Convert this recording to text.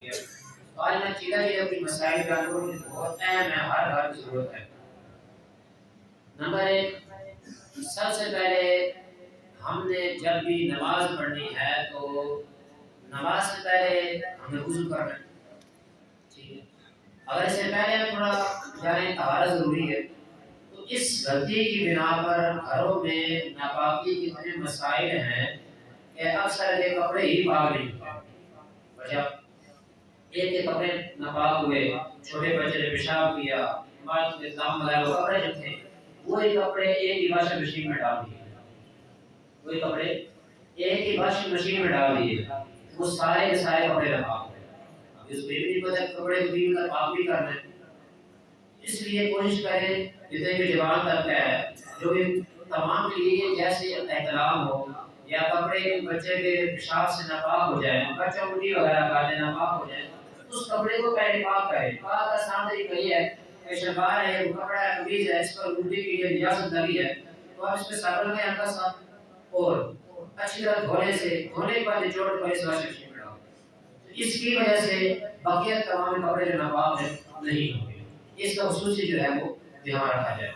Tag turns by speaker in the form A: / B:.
A: تو آج میں چیزیں اپنی مسائل کا بہت اہم ہے، ہر گھر کی ضرورت ہے۔ نمبر ایک، سب سے پہلے ہم نے جب بھی نماز پڑھنی ہے تو نماز سے پہلے ہمیں وضو کرنا ہے، ٹھیک ہے۔ اگر اس سے پہلے ہم تھوڑا جانیں طہارت ضروری ہے، تو اس غلطی کی بنا پر گھروں میں ناپاکی کے اتنے مسائل ہیں کہ اکثر کے کپڑے ہی پاک نہیں ہوتے۔ وجہ ایک کے کپڑے ناپاک ہوئے، چھوٹے بچے نے پیشاب کیا، عمارت میں دم لگا، وہ کپڑے جو تھے وہی کپڑے ایک ہی واشنگ مشین میں ڈال دیے، وہی کپڑے ایک ہی واشنگ مشین میں ڈال دیے، وہ سارے کے سارے کپڑے ناپاک ہوئے۔ اب اس میں بھی نہیں پتہ کپڑے کو بھی پاک بھی کرنا ہے، اس لیے کوشش کریں جتنے بھی جوان تک ہے جو بھی تمام کے لیے جیسے احترام ہو، یا کپڑے کے بچے کے پیشاب سے ناپاک ہو جائے، بچہ الٹی وغیرہ کر دے ناپاک ہو جائے، اس کپڑے کو پہلے پاک کرے۔ پاک کا آسان طریقہ یہ ہے کہ شلوار ہے، کپڑا ہے، قمیض ہے، اس پر الٹی کی لیے نجاست لگی ہے تو آپ اس پہ صابن لگائیں ہلکا سا، اور اچھی طرح دھونے کے بعد نچوڑ کر اس واشنگ مشین میں ڈالو۔ اس کی وجہ سے بقیہ تمام کپڑے جو ناپاک ہیں نہیں ہوں گے۔ اس کا خصوصی جو ہے وہ دھیان رکھا جائے۔